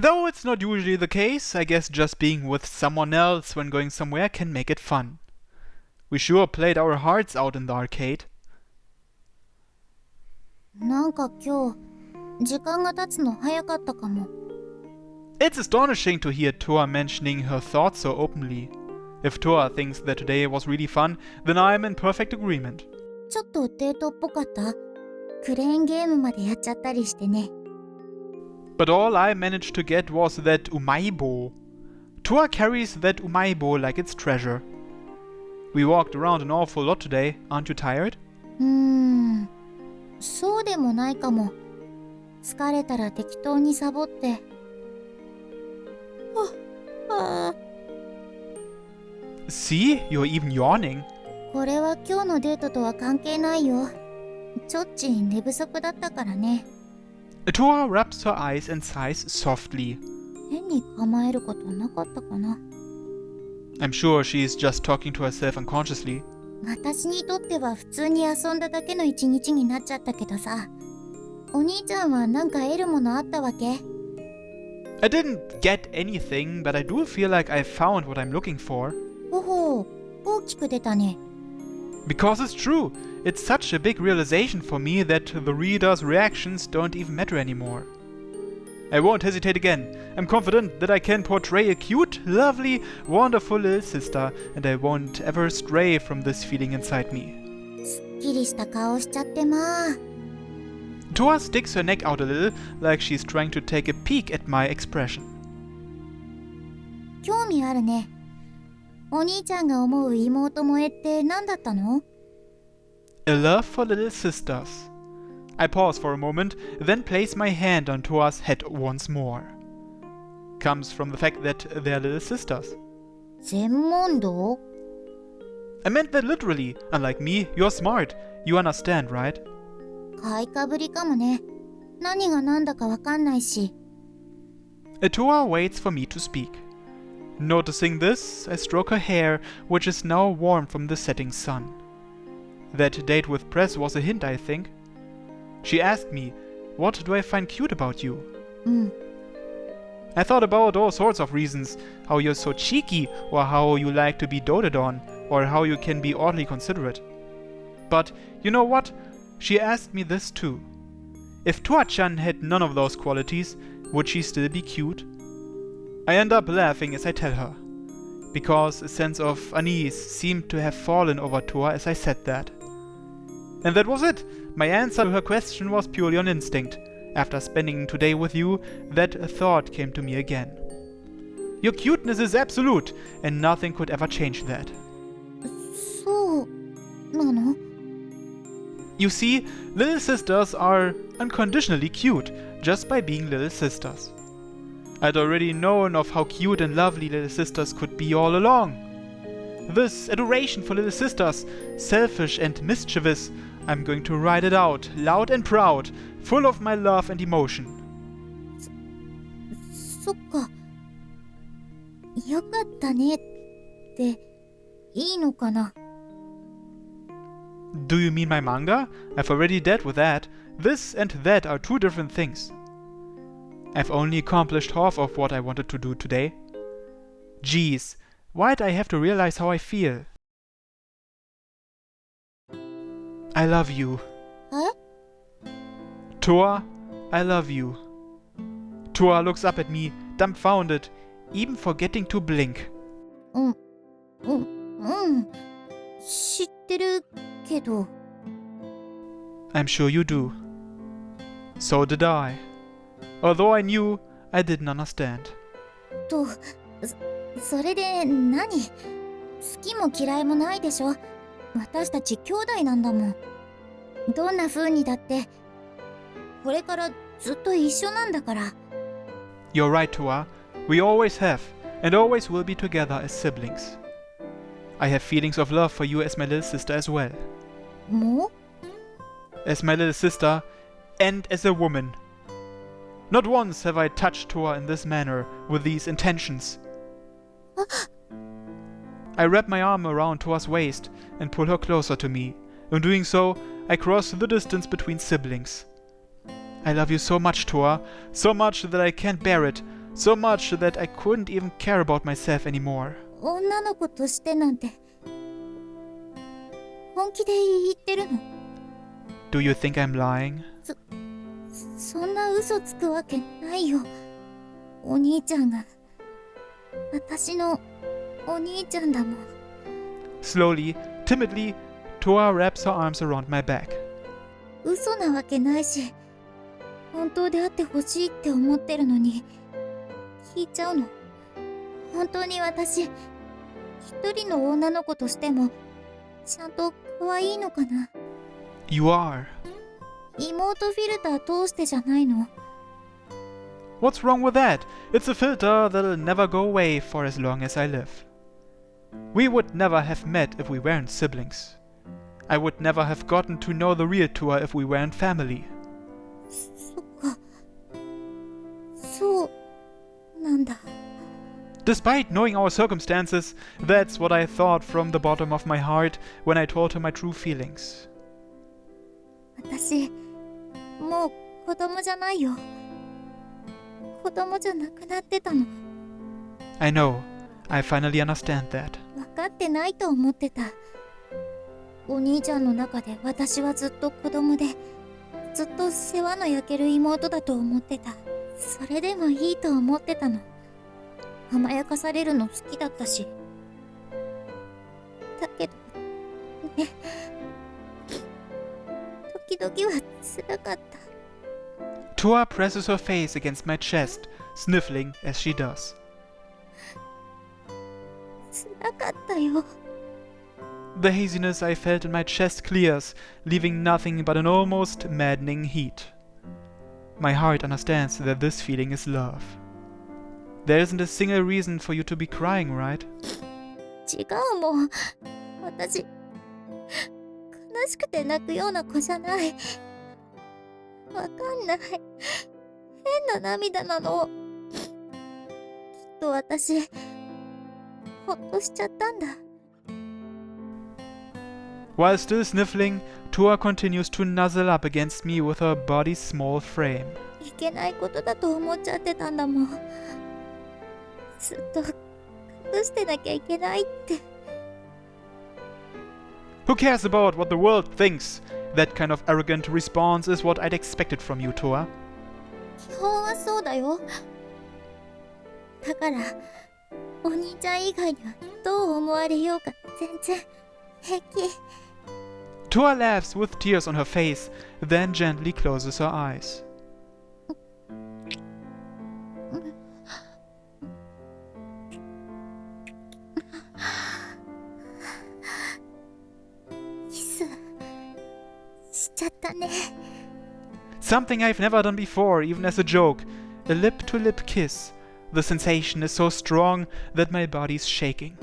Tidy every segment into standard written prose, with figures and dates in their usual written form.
Though it's not usually the case, I guess just being with someone else when going somewhere can make it fun. We sure played our hearts out in the arcade. なんか今日時間が経つの早かったかも。 It's astonishing to hear Toa mentioning her thoughts so openly. If Toa thinks that today was really fun, then I'm in perfect agreement. ちょっとデートっぽかった。クレーンゲームまでやっちゃったりしてね。 But all I managed to get was that umaibo. Toa carries that umaibo like it's treasure. We walked around an awful lot today, aren't you tired? そうでもないかも。疲れたら適当にサボって。See, you're even yawning. これは今日のデートとは関係ないよ。ちょっち寝不足だったからね。Toa rubs her eyes and sighs softly. 変に構えることなかったかな。I'm sure she's just talking to herself unconsciously. 私にとっては普通に遊んだだけの一日になっちゃったけどさ。お兄ちゃんはなんか得るものあったわけ？ I didn't get anything, but I do feel like I found what I'm looking for. ほほう、大きく出たね。Because it's true. It's such a big realization for me that the reader's reactions don't even matter anymore. I won't hesitate again. I'm confident that I can portray a cute, lovely, wonderful little sister, and I won't ever stray from this feeling inside me. すっきりした顔しちゃってまあ。 Toa sticks her neck out a little, like she's trying to take a peek at my expression. 興味あるね。お兄ちゃんが思う妹萌えって何だったの？ A love for little sisters. I pause for a moment, then place my hand on Toa's head once more. Comes from the fact that they're little sisters. 全問答？ I meant that literally. Unlike me, you're smart. You understand, right? 買いかぶりかもね。何が何だかわかんないし。Toa waits for me to speak. Noticing this, I stroke her hair, which is now warm from the setting sun. That date with Press was a hint, I think. She asked me, what do I find cute about you? I thought about all sorts of reasons, how you're so cheeky, or how you like to be doted on, or how you can be oddly considerate. But, you know what? She asked me this too. If Toa-chan had none of those qualities, would she still be cute? I end up laughing as I tell her, because a sense of unease seemed to have fallen over Toa as I said that. And that was it. My answer to her question was purely on instinct. After spending today with you, that thought came to me again. Your cuteness is absolute, and nothing could ever change that. そうなの？ You see, little sisters are unconditionally cute, just by being little sisters. I'd already known of how cute and lovely little sisters could be all along. This adoration for little sisters, selfish and mischievous, I'm going to write it out, loud and proud, full of my love and emotion. そっか。よかったねっていいのかな？ Do you mean my manga? I've already dealt with that. This and that are two different things. I've only accomplished half of what I wanted to do today. Geez, why'd I have to realize how I feel? I love you. え？ Toa, I love you. Toa looks up at me, dumbfounded, even forgetting to blink. 知ってるけど。 I'm sure you do. So did I. Although I knew, I didn't understand. それで何？好きも嫌いもないでしょ。私たち兄弟なんだもん。どんな風にだってこれからずっと一緒なんだから。 You're right, Toa. We always have, and always will be together as siblings. I have feelings of love for you as my little sister as well. もう？ As my little sister, and as a woman. Not once have I touched Toa in this manner, with these intentions. I wrap my arm around Toa's waist and pull her closer to me. In doing so, I cross the distance between siblings. I love you so much, Toa, so much that I can't bear it, So much that I couldn't even care about myself anymore. 女の子としてなんて本気で言ってるの？ Do you think I'm lying? そんな嘘つくわけないよ。お兄ちゃんが私のお兄ちゃんだもん。 Slowly, timidly, Toa wraps her arms around my back. 嘘なわけないし、本当であってほしいって思ってるのに聞いちゃうの。本当に私一人の女の子としてもちゃんと可愛いのかな？ You are. 妹フィルター通してじゃないの？ What's wrong with that? It's a filter that'll never go away for as long as I live. We would never have met if we weren't siblings. I would never have gotten to know the real Toa if we weren't family. そっか。そうなんだ。 Despite knowing our circumstances, that's what I thought from the bottom of my heart when I told her my true feelings. 私もう子供じゃないよ。子供じゃなくなってたの。 I know. I finally understand that. 分かってないと思ってた。お兄ちゃんの中で私はずっと子供で、ずっと世話の焼ける妹だと思ってた。それでもいいと思ってたの。甘やかされるの好きだったし。だけどね、時々は辛かった。 Toa presses her face against my chest, sniffling as she does. 辛かったよ。 The haziness I felt in my chest clears, leaving nothing but an almost maddening heat. My heart understands that this feeling is love. There isn't a single reason for you to be crying, right? 違うもん。私悲しくて泣くような子じゃない。わかんない。変な涙なの。きっと私ほっとしちゃったんだ。 While still sniffling, Toa continues to nuzzle up against me with her body's small frame. いけないことだと思っちゃってたんだもん。ずっと隠してなきゃいけないって。 Who cares about what the world thinks? That kind of arrogant response is what I'd expected from you, Toa. 基本はそうだよ。だからお兄ちゃん以外にはどう思われようか全然平気。 Toa laughs with tears on her face, then gently closes her eyes. キスしちゃったね。 Something I've never done before, even as a joke. A lip-to-lip kiss. The sensation is so strong that my body's shaking.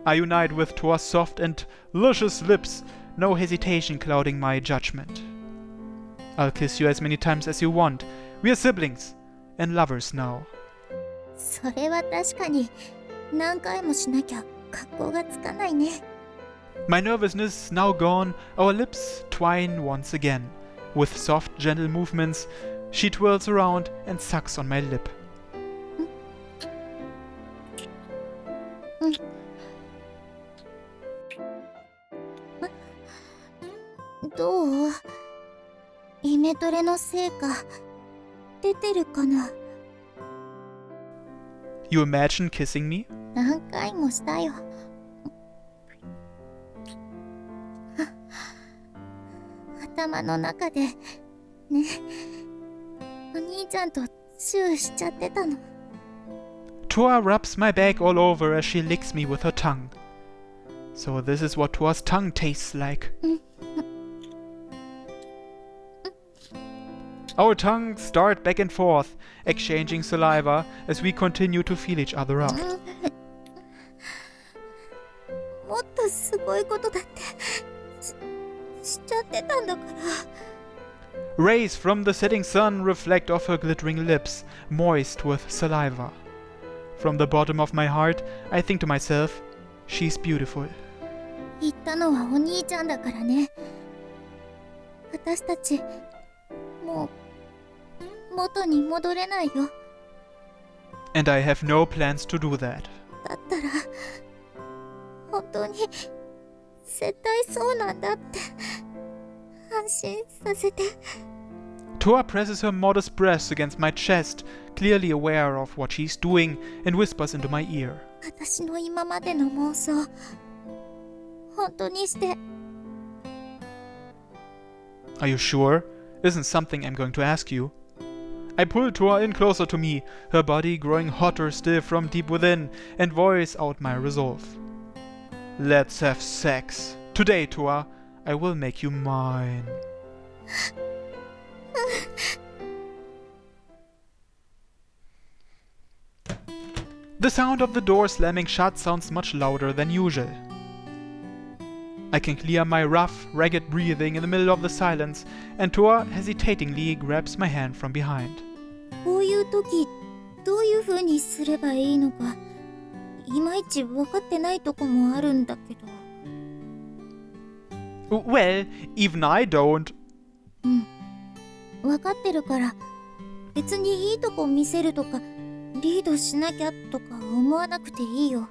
I unite with Toa's soft and luscious lips, no hesitation clouding my judgment. I'll kiss you as many times as you want. We are siblings and lovers now. それは確かに何回もしなきゃ格好がつかないね。 My nervousness now gone, our lips twine once again. With soft, gentle movements, she twirls around and sucks on my lip. どう？イメトレの成果出てるかな？ You imagine kissing me? 何回もしたよ。頭の中でね、お兄ちゃんとチューしちゃってたの。 Toa rubs my back all over as she licks me with her tongue. So this is what Toa's tongue tastes like. Our tongues start back and forth, exchanging saliva as we continue to feel each other out. もっとすごいことだってしちゃってたんだから。 Rays from the setting sun reflect off her glittering lips, moist with saliva. From the bottom of my heart, I think to myself, she's beautiful. 言ったのはお兄ちゃんだからね。私たちもう元に戻れないよ。And I have no plans to do that. だったら本当に絶対そうなんだって安心させて。 Toa presses her modest breast against my chest, clearly aware of what she's doing, and whispers into my ear. 私の今までの妄想本当にして。 Are you sure? Isn't something I'm going to ask you. I pull Toa in closer to me, her body growing hotter still from deep within, and voice out my resolve. Let's have sex. Today, Toa, I will make you mine. The sound of the door slamming shut sounds much louder than usual. I can clear my rough, ragged breathing in the middle of the silence, and Toa hesitatingly grabs my hand from behind. こういう時どういう風にすればいいのかいまいち分かってないとこもあるんだけど。 Well, even I don't. 分かってるから別にいいとこ見せるとかリードしなきゃとか思わなくていいよ。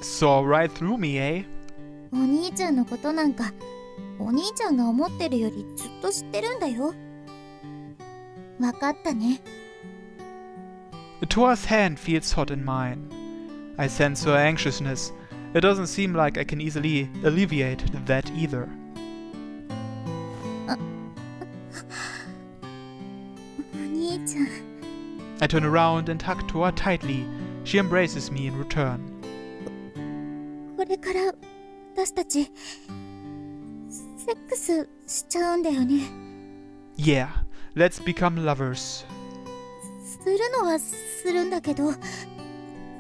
Saw right through me, eh? お兄ちゃんのことなんかお兄ちゃんが思ってるよりずっと知ってるんだよ。分かったね。 Toa's hand feels hot in mine. I sense her anxiousness. It doesn't seem like I can easily alleviate that either. お兄ちゃん I turn around and hug Toa tightly. She embraces me in return. これから私たちセックスしちゃうんだよね。 Yeah, let's become lovers. するのはするんだけど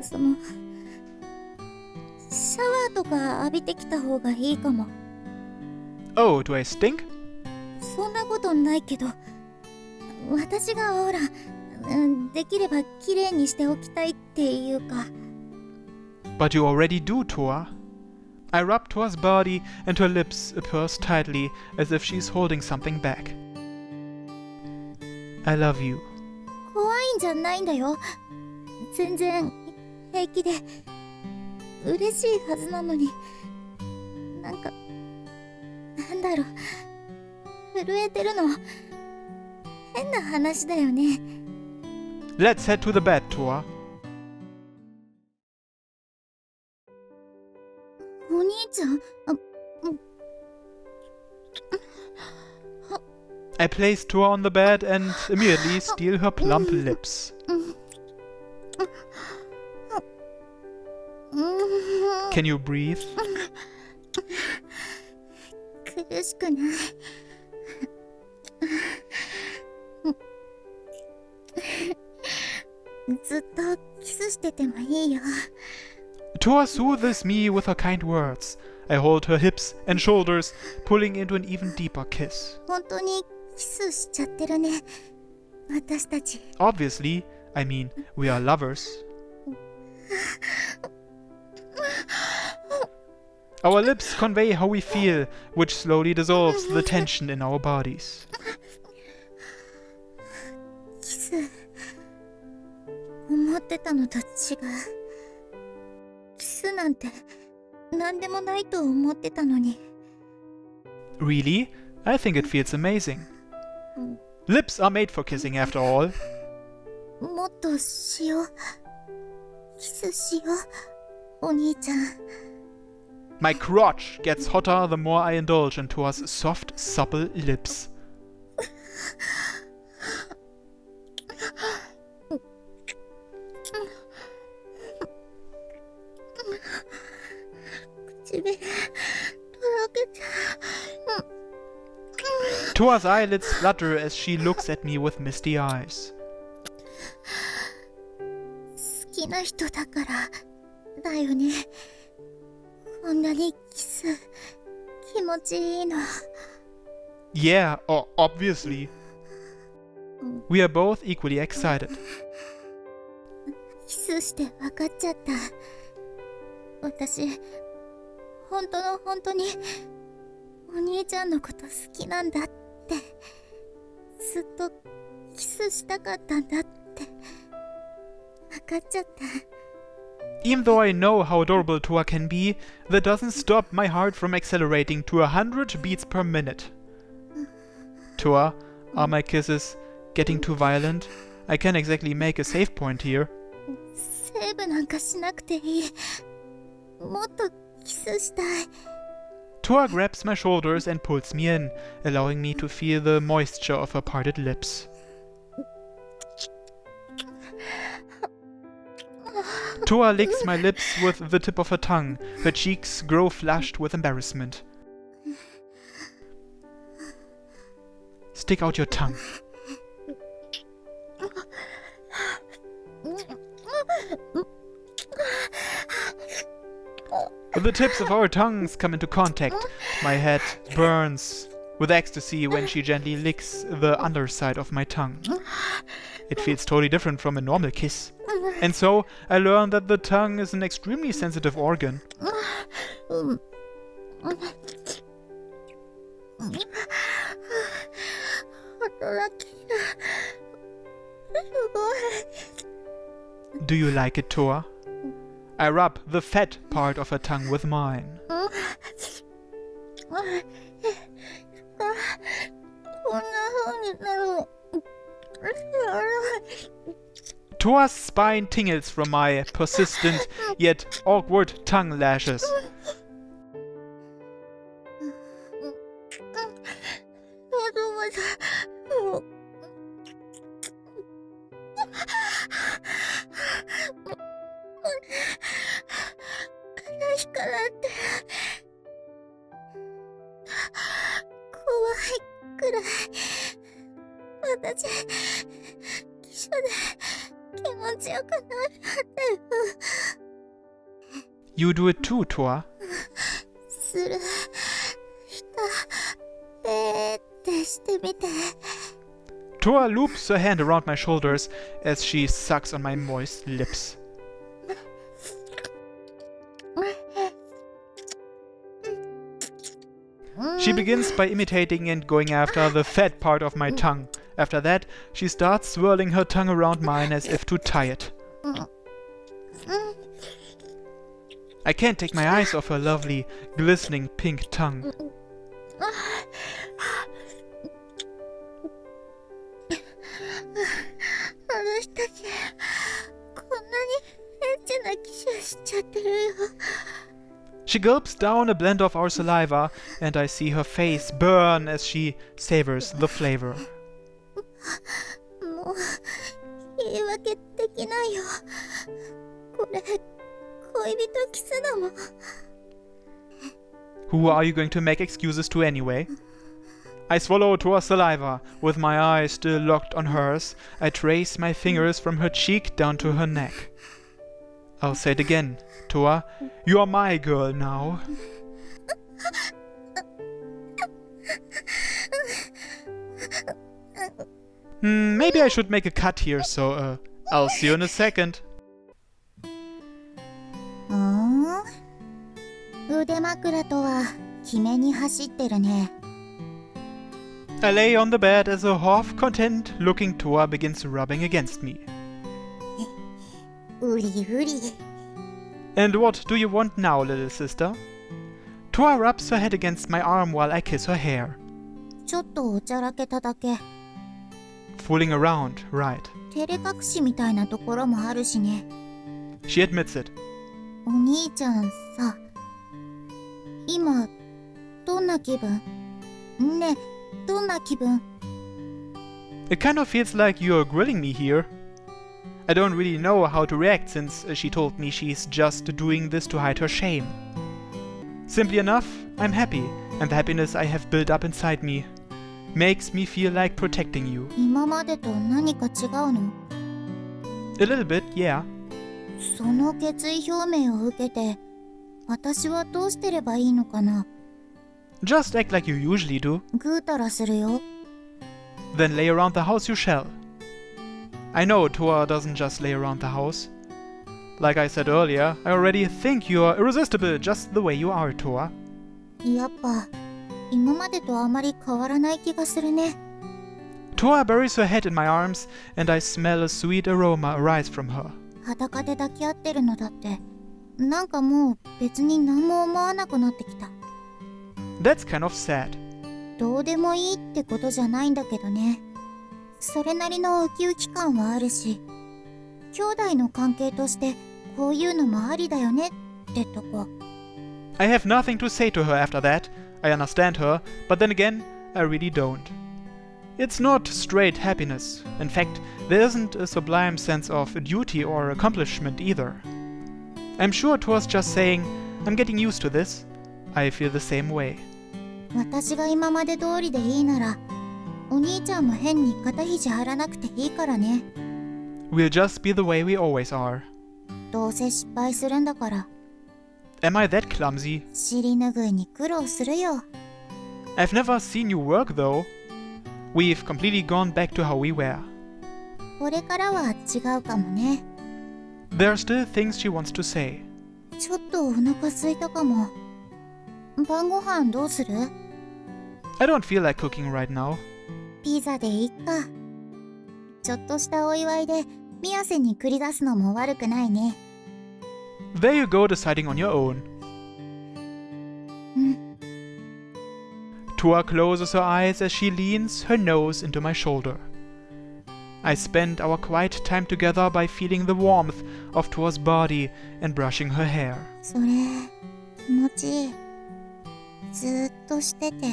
そのシャワーとか浴びてきた方がいいかも。 Oh, do I stink? そんなことないけど私がほらできればきれいにしておきたいっていうか。 But you already do, Toa. I rub Toa's body and her lips purse tightly as if she's holding something back. I love you. 怖いんじゃないんだよ。全然平気で嬉しいはずなのになんかなんだろう震えてるの変な話だよね。 Let's head to the bed, Toa. お兄ちゃんI place Toa on the bed and immediately steal her plump lips. Can you breathe? 苦しくないずっとキスしててもいいよ。 Toa soothes me with her kind words. I hold her hips and shoulders, pulling into an even deeper kiss. 本当にキスしちゃってるね私たち。 Obviously, I mean, we are lovers. Our lips convey how we feel, which slowly dissolves the tension in our bodies. キス思ってたのと違う。キスなんて何でもないと思ってたのに。 Really? I think it feels amazing. Lips are made for kissing after all. もっとしよう。キスしようお兄ちゃん。 My crotch gets hotter the more I indulge in Toa's soft, supple lips. 唇とろけちゃう。 Toa's eyelids flutter as she looks at me with misty eyes. 好きな人だからだよね。こんなにキス気持ちいいの。 Yeah, obviously. We are both equally excited. キスして分かっちゃった。私本当の本当にお兄ちゃんのこと好きなんだって。ずっとキスしたかったんだって。かっちゃった。 Even though I know how adorable Toa can be, that doesn't stop my heart from accelerating to 100 beats per minute. Toa, are my kisses getting too violent? I can't exactly make a save point here. セーブなんかしなくていい。もっとキスしたい。 Toa grabs my shoulders and pulls me in, allowing me to feel the moisture of her parted lips. Toa licks my lips with the tip of her tongue. Her cheeks grow flushed with embarrassment. Stick out your tongue. The tips of our tongues come into contact. My head burns with ecstasy when she gently licks the underside of my tongue. It feels totally different from a normal kiss. And so I learned that the tongue is an extremely sensitive organ. Do you like it, Toa? I rub the fat part of her tongue with mine. Toa's spine tingles from my persistent yet awkward tongue lashes. You do it too, Toa. Toa loops her hand around my shoulders as she sucks on my moist lips. She begins by imitating and going after the fat part of my tongue. After that, she starts swirling her tongue around mine as if to tie it. I can't take my eyes off her lovely, glistening pink tongue. She gulps down a blend of our saliva, and I see her face burn as she savors the flavor. Who are you going to make excuses to anyway? I swallow Toa's saliva. With my eyes still locked on hers, I trace my fingers from her cheek down to her neck. I'll say it again. Toa, you are my girl now. Maybe I should make a cut here, so I'll see you in a second. 腕枕とは決めに走ってるね。 I lay on the bed as a half-content-looking Toa begins rubbing against me. うりうり。 And what do you want now, little sister? Toa rubs her head against my arm while I kiss her hair. ちょっとおちゃらけただけ。 Fooling around, right. 照れ隠しみたいなところもあるしね。 She admits it. お兄ちゃんさ、今どんな気分？ね、どんな気分？ It kind of feels like you're grilling me here. I don't really know how to react since she told me she's just doing this to hide her shame. Simply enough, I'm happy, and the happiness I have built up inside me makes me feel like protecting you. 今までと何か違うの？ A little bit, yeah. その決意表明を受けて、私はどうしてればいいのかな？ Just act like you usually do. ぐうたらするよ。 Then lay around the house you shall. I know Toa doesn't just lay around the house. Like I said earlier, I already think you're irresistible just the way you are, Toa. やっぱ、今までとあまり変わらない気がするね。 Toa buries her head in my arms, and I smell a sweet aroma arise from her. 裸で抱き合ってるのだって、なんかもう別に何も思わなくなってきた。That's kind of sad. どうでもいいってことじゃないんだけどね。それなりのウキウキ感はあるし、兄弟の関係としてこういうのもありだよねってとこ。I have nothing to say to her after that. I understand her, but then again, I really don't. It's not straight happiness. In fact, there isn't a sublime sense of duty or accomplishment either. I'm sure it was just saying, I'm getting used to this. I feel the same way. 私が今まで通りでいいなら、お兄ちゃんも変に肩肘張らなくていいからね。We'll just be the way we always are. どうせ失敗するんだから。Am I that clumsy? 尻拭いに苦労するよ。I've never seen you work though. We've completely gone back to how we were. これからは違うかもね。There are still things she wants to say. ちょっとお腹空いたかも。晩ご飯どうする？ I don't feel like cooking right now. ピザでいっか。ちょっとしたお祝いで宮瀬に繰り出すのも悪くないね。There you go, deciding on your own. うん。 Tua closes her eyes as she leans her nose into my shoulder. I spend our quiet time together by feeling the warmth of Tua's body and brushing her hair. それ、気持ちいい。ずーっとしてて。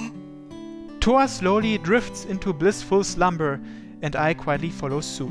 Tua slowly drifts into blissful slumber, and I quietly follow suit.